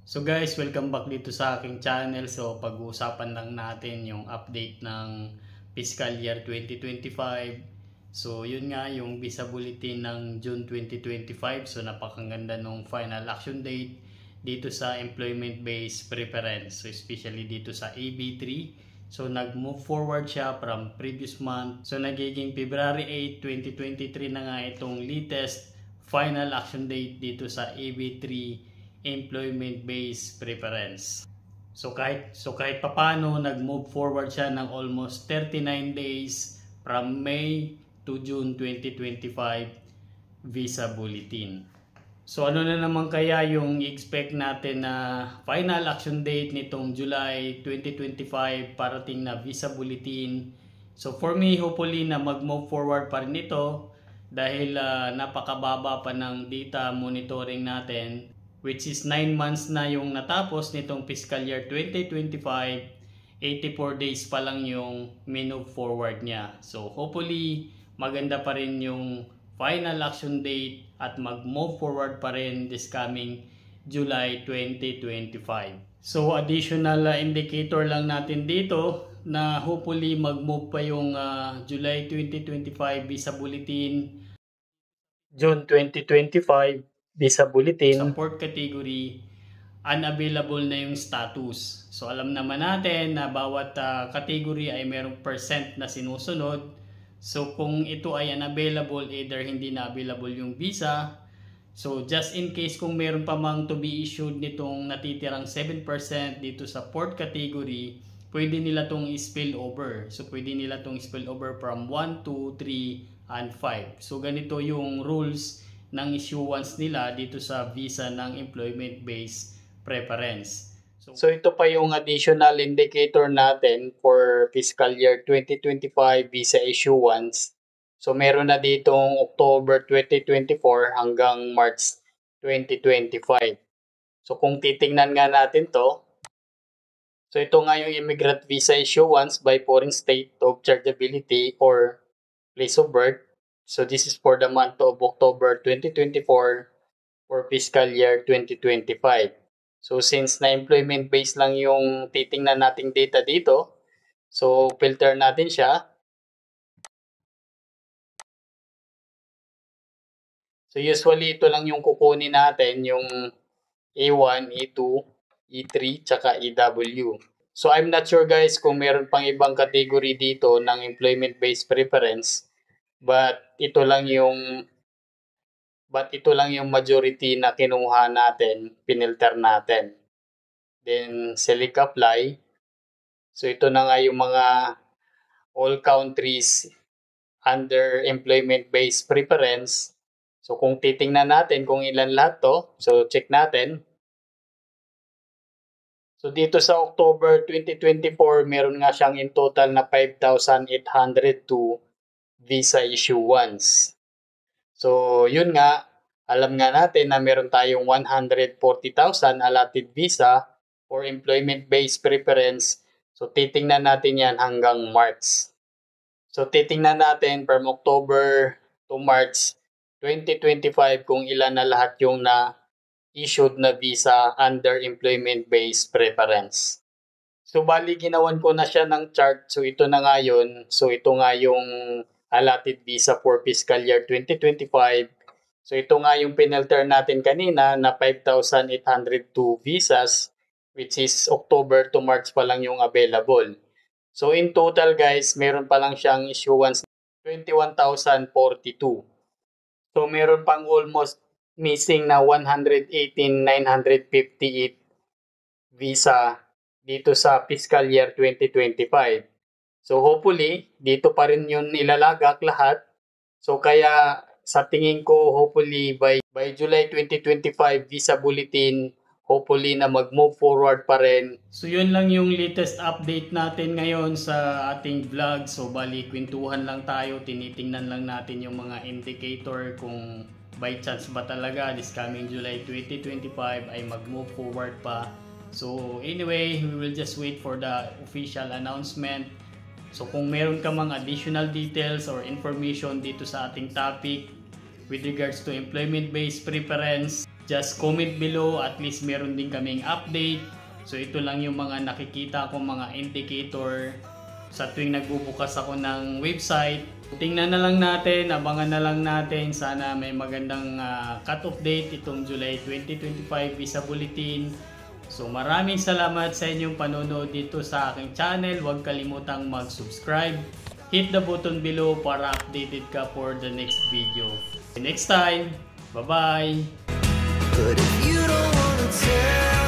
So guys, welcome back dito sa aking channel. So pag-uusapan lang natin yung update ng fiscal year 2025. So yun nga yung visa bulletin ng June 2025. So napakaganda nung final action date dito sa employment based preference. So especially dito sa AB3. So nag-move forward siya from previous month. So nagiging February 8, 2023 na nga itong latest final action date dito sa AB3 employment based preference. So kahit papaano nag-move forward siya ng almost 39 days from May to June 2025 visa bulletin. So ano na naman kaya yung expect natin na final action date nitong July 2025 parating na visa bulletin. So for me, hopefully na mag-move forward pa rin ito dahil napakababa pa ng data monitoring natin, which is 9 months na yung natapos nitong fiscal year 2025, 84 days pa lang yung move forward niya. So hopefully maganda pa rin yung final action date at mag-move forward pa rin this coming July 2025. So additional indicator lang natin dito na hopefully mag-move pa yung July 2025 visa bulletin, June 2025 visa bulletin. Sa port category, unavailable na yung status. So alam naman natin na bawat category ay merong percent na sinusunod. So kung ito ay unavailable, either hindi na available yung visa. So just in case kung meron pa mang to be issued nitong natitirang 7% dito sa port category, pwede nila tong spill over. So pwede nila tong spill over from 1, 2, 3, and 5. So ganito yung rules ng issuance nila dito sa visa ng employment-based preference. So ito pa yung additional indicator natin for fiscal year 2025 visa issuance. So meron na ditong October 2024 hanggang March 2025. So kung titingnan nga natin to, so ito nga yung immigrant visa issuance by foreign state of chargeability or place of birth. So this is for the month of October 2024 for fiscal year 2025. So since na employment based lang yung titingnan nating data dito, so filter natin siya. So usually ito lang yung kukunin natin, yung A1, E2, E3, tsaka EW. So I'm not sure guys kung meron pang ibang category dito ng employment based preference, but ito lang yung majority na kinuha natin, pinilter natin. Then select apply. So ito na nga yung mga all countries under employment based preference. So kung titingnan natin kung ilan lahat to, so check natin. So dito sa October 2024, meron nga siyang in total na 5,802 visa issuance. So yun nga, alam nga natin na meron tayong 140,000 allotted visa for employment-based preference. So titingnan natin yan hanggang March. So titingnan natin from October to March 2025 kung ilan na lahat yung na-issued na visa under employment-based preference. So bali ginawan ko na siya ng chart. So ito na nga yun. So ito nga yung allotted visa for fiscal year 2025. So ito nga yung pinilter natin kanina na 5,802 visas, which is October to March pa lang yung available. So in total guys, meron pa lang siyang issuance 21,042. So meron pang almost missing na 118,958 visa dito sa fiscal year 2025. So hopefully, dito pa rin yun ilalagak lahat. So kaya sa tingin ko, hopefully by July 2025 visa bulletin, hopefully na mag-move forward pa rin. So yun lang yung latest update natin ngayon sa ating vlog. So bali, kwentuhan lang tayo, tinitingnan lang natin yung mga indicator kung by chance ba talaga this coming July 2025 ay mag-move forward pa. So anyway, we will just wait for the official announcement. So kung meron ka mang additional details or information dito sa ating topic with regards to employment-based preference, just comment below, at least meron din kaming update. So ito lang yung mga nakikita ko mga indicator sa tuwing nagbubukas ako ng website. Tingnan na lang natin, abangan na lang natin, sana may magandang cut-off date itong July 2025 Visa Bulletin. So maraming salamat sa inyong panonood dito sa aking channel. Huwag kalimutang mag-subscribe. Hit the button below para updated ka for the next video. Next time, bye-bye! But if you don't wanna tell